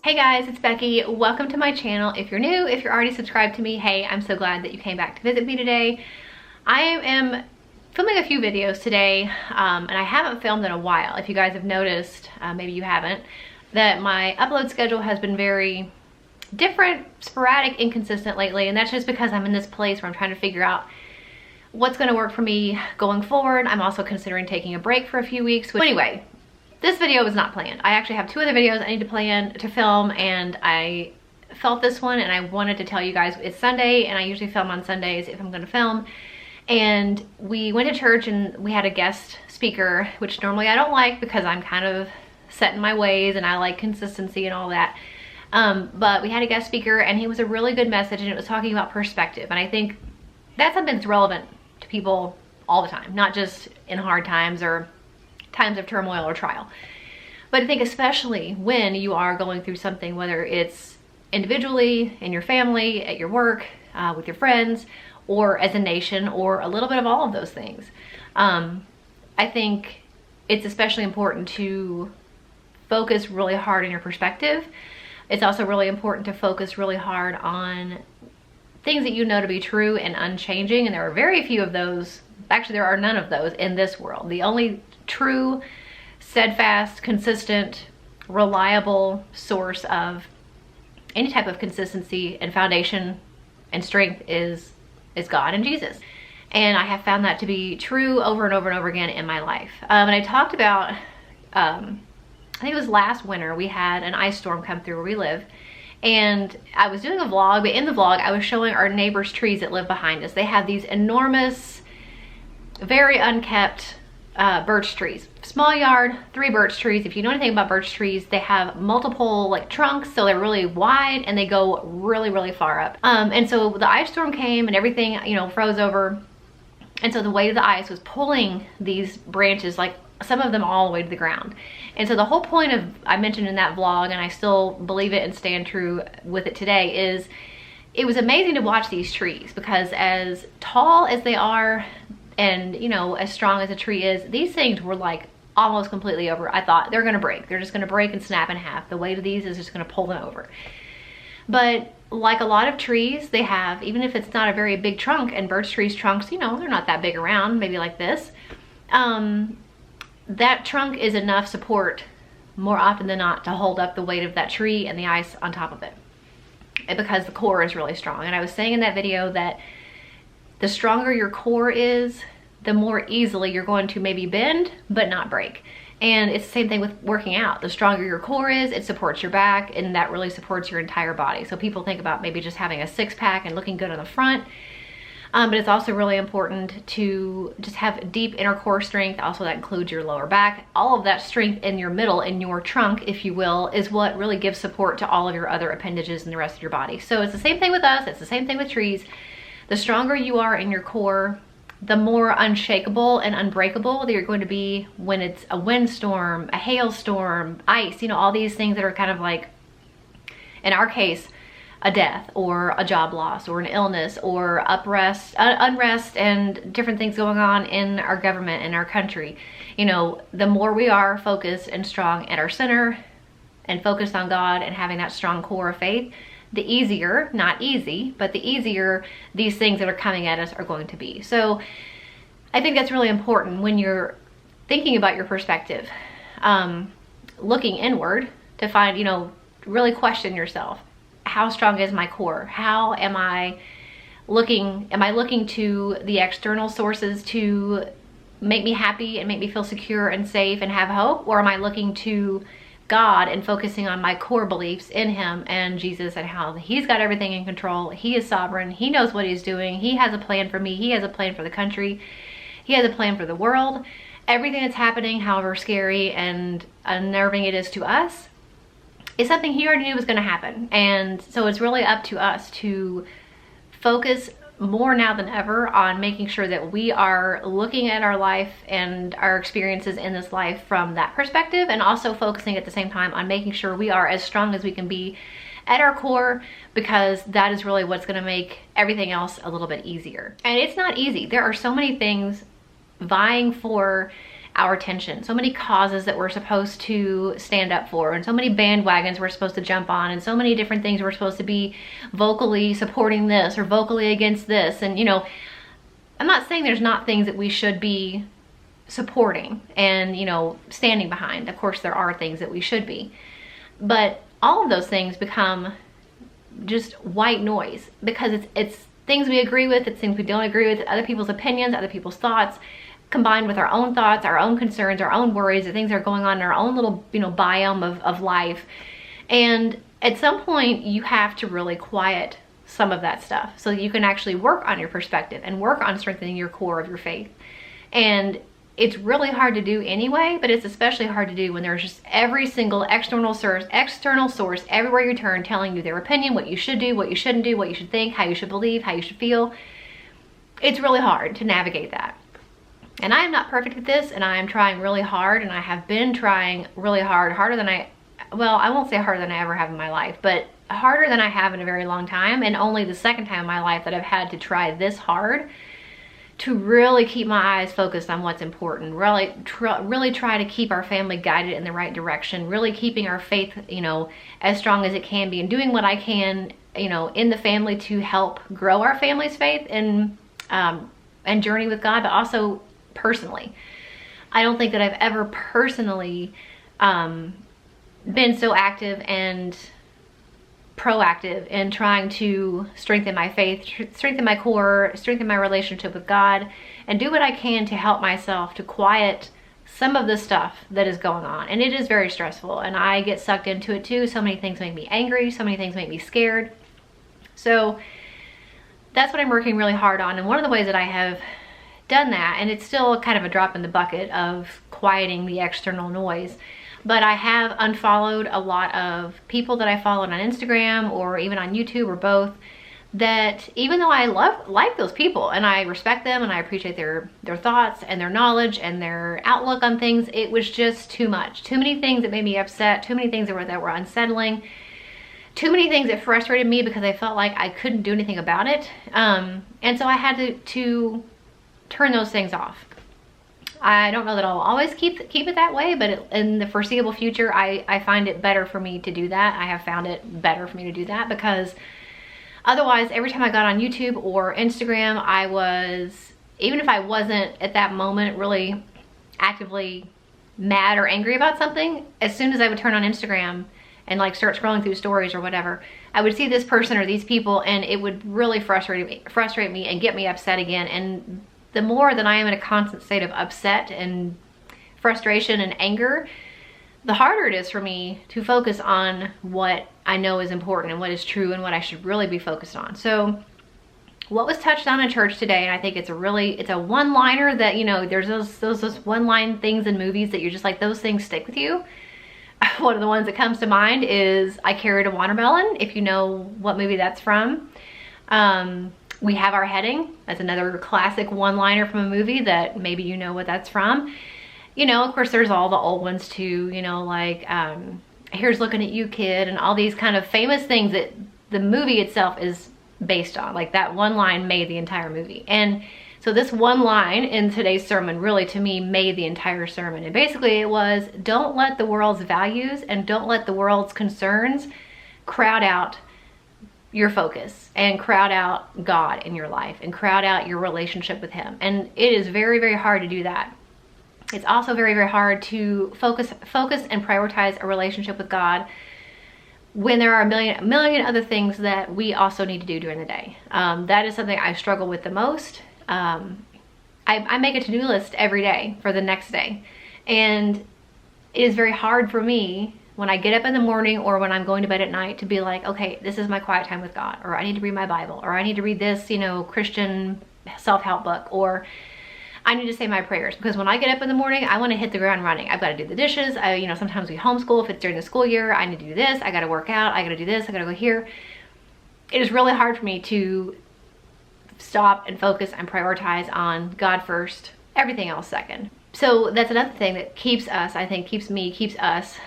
Hey guys, it's Becky. Welcome to my channel. If you're new, if you're already subscribed to me, hey, I'm so glad that you came back to visit me today. I am filming a few videos today, and I haven't filmed in a while. If you guys have noticed, maybe you haven't, that my upload schedule has been very different, sporadic, inconsistent lately, and that's just because I'm in this place where I'm trying to figure out what's going to work for me going forward. I'm also considering taking a break for a few weeks. But anyway, this video was not planned. I actually have two other videos I need to film, and I felt this one and I wanted to tell you guys. It's Sunday, and I usually film on Sundays if I'm gonna film. And we went to church and we had a guest speaker, which normally I don't like because I'm kind of set in my ways and I like consistency and all that. But we had a guest speaker and he was a really good message, and it was talking about perspective. And I think that's something that's relevant to people all the time, not just in hard times or times of turmoil or trial. But I think especially when you are going through something, whether it's individually, in your family, at your work, with your friends, or as a nation, or a little bit of all of those things. I think it's especially important to focus really hard on your perspective. It's also really important to focus really hard on things that you know to be true and unchanging, and there are very few of those. Actually, there are none of those in this world. The only true, steadfast, consistent, reliable source of any type of consistency and foundation and strength is God and Jesus. And I have found that to be true over and over and over again in my life. And I talked about, I think it was last winter, we had an ice storm come through where we live. And I was doing a vlog, but in the vlog, I was showing our neighbors' trees that live behind us. They have these enormous, very unkept birch trees. Small yard, 3 birch trees. If you know anything about birch trees, they have multiple like trunks, so they're really wide and they go really, really far up. And so the ice storm came and everything, you know, froze over. And so the weight of the ice was pulling these branches, like some of them all the way to the ground. And so the whole point of, I mentioned in that vlog, and I still believe it and stand true with it today, is it was amazing to watch these trees, because as tall as they are and, you know, as strong as a tree is, these things were like almost completely over. I thought they're gonna break. They're just gonna break and snap in half. The weight of these is just gonna pull them over. But like a lot of trees, they have, even if it's not a very big trunk, and birch trees trunks, you know, they're not that big around, maybe like this. That trunk is enough support more often than not to hold up the weight of that tree and the ice on top of it, because the core is really strong. And I was saying in that video that the stronger your core is, the more easily you're going to maybe bend but not break. And it's the same thing with working out. The stronger your core is, it supports your back, and that really supports your entire body. So people think about maybe just having a six-pack and looking good on the front, but it's also really important to just have deep inner core strength. Also, that includes your lower back. All of that strength in your middle, in your trunk, if you will, is what really gives support to all of your other appendages and the rest of your body. So it's the same thing with us. It's the same thing with trees. The stronger you are in your core, the more unshakable and unbreakable that you're going to be when it's a windstorm, a hailstorm, ice, you know, all these things that are kind of like, in our case, a death or a job loss or an illness or unrest and different things going on in our government and our country. You know, the more we are focused and strong at our center and focused on God and having that strong core of faith, the easier, not easy, but the easier these things that are coming at us are going to be. So I think that's really important when you're thinking about your perspective, looking inward to find, you know, really question yourself. How strong is my core? How am I looking? Am I looking to the external sources to make me happy and make me feel secure and safe and have hope? Or am I looking to God and focusing on my core beliefs in Him and Jesus and how He's got everything in control? He is sovereign. He knows what He's doing. He has a plan for me. He has a plan for the country. He has a plan for the world. Everything that's happening, however scary and unnerving it is to us, is something He already knew was going to happen. And so it's really up to us to focus more now than ever on making sure that we are looking at our life and our experiences in this life from that perspective, and also focusing at the same time on making sure we are as strong as we can be at our core, because that is really what's going to make everything else a little bit easier. And it's not easy. There are so many things vying for our attention, so many causes that we're supposed to stand up for, and so many bandwagons we're supposed to jump on, and so many different things we're supposed to be vocally supporting this or vocally against this. And, you know, I'm not saying there's not things that we should be supporting and, you know, standing behind. Of course, there are things that we should be. But all of those things become just white noise because it's things we agree with, it's things we don't agree with, other people's opinions, other people's thoughts, combined with our own thoughts, our own concerns, our own worries, the things that are going on in our own little, you know, biome of life. And at some point, you have to really quiet some of that stuff so that you can actually work on your perspective and work on strengthening your core of your faith. And it's really hard to do anyway, but it's especially hard to do when there's just every single external source everywhere you turn telling you their opinion, what you should do, what you shouldn't do, what you should think, how you should believe, how you should feel. It's really hard to navigate that. And I am not perfect at this, and I am trying really hard, and I have been trying really hard, harder than I won't say harder than I ever have in my life, but harder than I have in a very long time, and only the second time in my life that I've had to try this hard to really keep my eyes focused on what's important, really try to keep our family guided in the right direction, really keeping our faith, you know, as strong as it can be, and doing what I can, you know, in the family to help grow our family's faith and journey with God, but also personally. I don't think that I've ever personally been so active and proactive in trying to strengthen my faith, strengthen my core, strengthen my relationship with God, and do what I can to help myself to quiet some of the stuff that is going on. And it is very stressful, and I get sucked into it too. So many things make me angry, so many things make me scared. So that's what I'm working really hard on. And one of the ways that I have done that, and it's still kind of a drop in the bucket of quieting the external noise, but I have unfollowed a lot of people that I followed on Instagram or even on YouTube or both, that even though I like those people and I respect them and I appreciate their thoughts and their knowledge and their outlook on things, it was just too much. Too many things that made me upset, too many things that were unsettling, too many things that frustrated me because I felt like I couldn't do anything about it. And so I had to turn those things off. I don't know that I'll always keep it that way, but in the foreseeable future, I find it better for me to do that. I have found it better for me to do that because otherwise, every time I got on YouTube or Instagram, I was, even if I wasn't at that moment really actively mad or angry about something, as soon as I would turn on Instagram and like start scrolling through stories or whatever, I would see this person or these people and it would really frustrate me and get me upset again. And the more that I am in a constant state of upset and frustration and anger, the harder it is for me to focus on what I know is important and what is true and what I should really be focused on. So what was touched on in church today, and I think it's a one-liner that, you know, there's those one-line things in movies that you're just like, those things stick with you. One of the ones that comes to mind is I Carried a Watermelon, if you know what movie that's from. We Have Our Heading. That's another classic one-liner from a movie that maybe you know what that's from. You know, of course, there's all the old ones too, you know, like Here's Looking at You, Kid, and all these kind of famous things that the movie itself is based on. Like that one line made the entire movie. And so this one line in today's sermon really, to me, made the entire sermon. And basically it was, don't let the world's values and don't let the world's concerns crowd out your focus and crowd out God in your life and crowd out your relationship with Him. And it is very, very hard to do that. It's also very, very hard to focus and prioritize a relationship with God when there are a million other things that we also need to do during the day. That is something I struggle with the most. I make a to-do list every day for the next day. And it is very hard for me when I get up in the morning or when I'm going to bed at night to be like, okay, this is my quiet time with God, or I need to read my Bible, or I need to read this, you know, Christian self-help book, or I need to say my prayers. Because when I get up in the morning, I want to hit the ground running. I've got to do the dishes. You know, sometimes we homeschool if it's during the school year. I need to do this. I got to work out. I got to do this. I got to go here. It is really hard for me to stop and focus and prioritize on God first, everything else second. So that's another thing that keeps us, I think, keeps us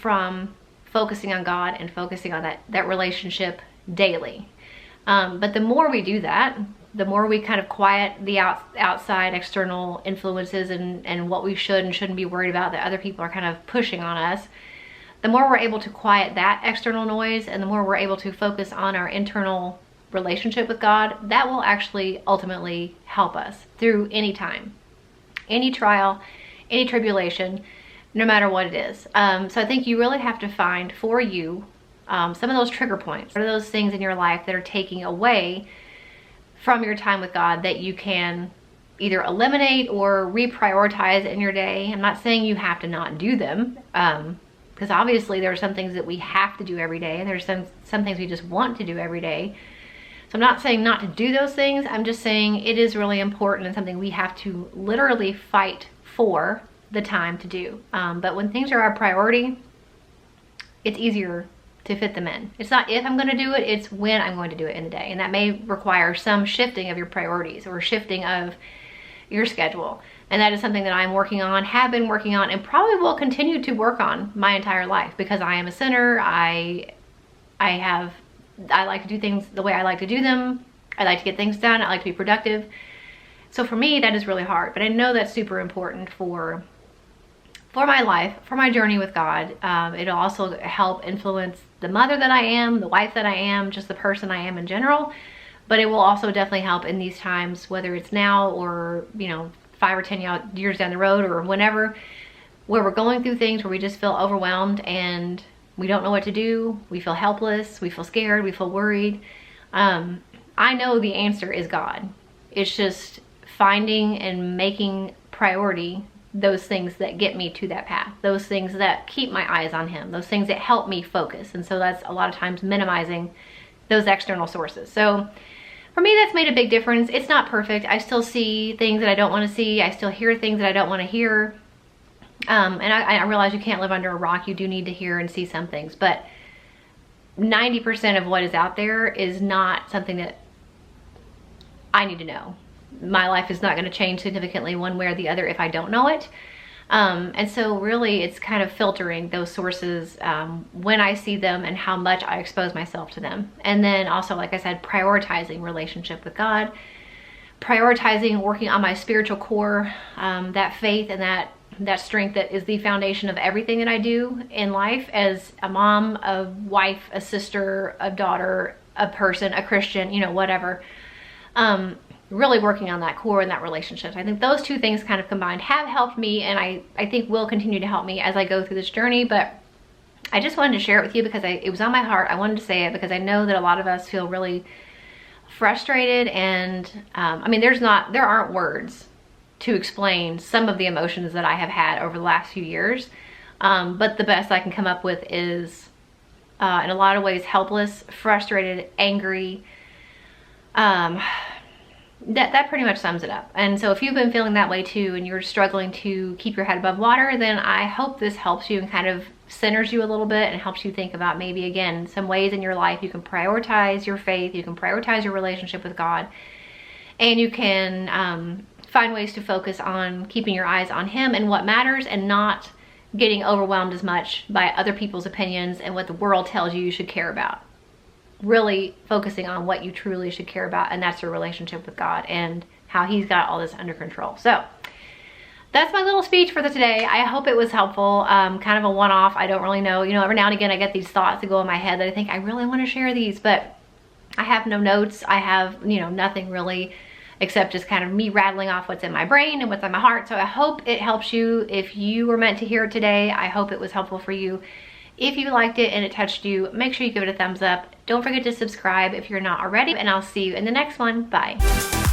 from focusing on God and focusing on that relationship daily. But the more we do that, the more we kind of quiet the outside external influences and what we should and shouldn't be worried about that other people are kind of pushing on us, the more we're able to quiet that external noise and the more we're able to focus on our internal relationship with God, that will actually ultimately help us through any time, any trial, any tribulation, no matter what it is. So I think you really have to find for you some of those trigger points. What are those things in your life that are taking away from your time with God that you can either eliminate or reprioritize in your day? I'm not saying you have to not do them, because obviously there are some things that we have to do every day, and there's some things we just want to do every day. So I'm not saying not to do those things. I'm just saying it is really important and something we have to literally fight for the time to do. But when things are our priority, it's easier to fit them in. It's not if I'm going to do it, it's when I'm going to do it in the day. And that may require some shifting of your priorities or shifting of your schedule. And that is something that I'm working on, have been working on, and probably will continue to work on my entire life, because I am a sinner. I like to do things the way I like to do them. I like to get things done. I like to be productive. So for me, that is really hard, but I know that's super important for my life, for my journey with God. It'll also help influence the mother that I am, the wife that I am, just the person I am in general. But it will also definitely help in these times, whether it's now or, 5 or 10 years down the road or whenever, where we're going through things where we just feel overwhelmed and we don't know what to do. We feel helpless, we feel scared, we feel worried. I know the answer is God. It's just finding and making priority those things that get me to that path, those things that keep my eyes on Him, those things that help me focus. And so that's a lot of times minimizing those external sources. So for me, that's made a big difference. It's not perfect. I still see things that I don't want to see. I still hear things that I don't want to hear. And I realize you can't live under a rock. You do need to hear and see some things, but 90% of what is out there is not something that I need to know. My life is not going to change significantly one way or the other if I don't know it. And so really it's kind of filtering those sources when I see them and how much I expose myself to them. And then also, like I said, prioritizing relationship with God, prioritizing working on my spiritual core, that faith and that strength that is the foundation of everything that I do in life as a mom, a wife, a sister, a daughter, a person, a Christian, whatever. Really working on that core and that relationship. I think those two things kind of combined have helped me, and I think will continue to help me as I go through this journey. But I just wanted to share it with you because it was on my heart. I wanted to say it because I know that a lot of us feel really frustrated, and there aren't words to explain some of the emotions that I have had over the last few years. But the best I can come up with is, in a lot of ways, helpless, frustrated, angry. That pretty much sums it up. And so if you've been feeling that way too, and you're struggling to keep your head above water, then I hope this helps you and kind of centers you a little bit and helps you think about maybe, again, some ways in your life you can prioritize your faith, you can prioritize your relationship with God, and you can find ways to focus on keeping your eyes on Him and what matters, and not getting overwhelmed as much by other people's opinions and what the world tells you should care about. Really focusing on what you truly should care about, and that's your relationship with God and how He's got all this under control. So that's my little speech for today. I hope it was helpful. Kind of a one-off. I don't really know. Every now and again I get these thoughts that go in my head that I think I really want to share these, but I have no notes. I have, nothing really except just kind of me rattling off what's in my brain and what's on my heart. So I hope it helps you. If you were meant to hear it today, I hope it was helpful for you. If you liked it and it touched you, make sure you give it a thumbs up. Don't forget to subscribe if you're not already, and I'll see you in the next one. Bye.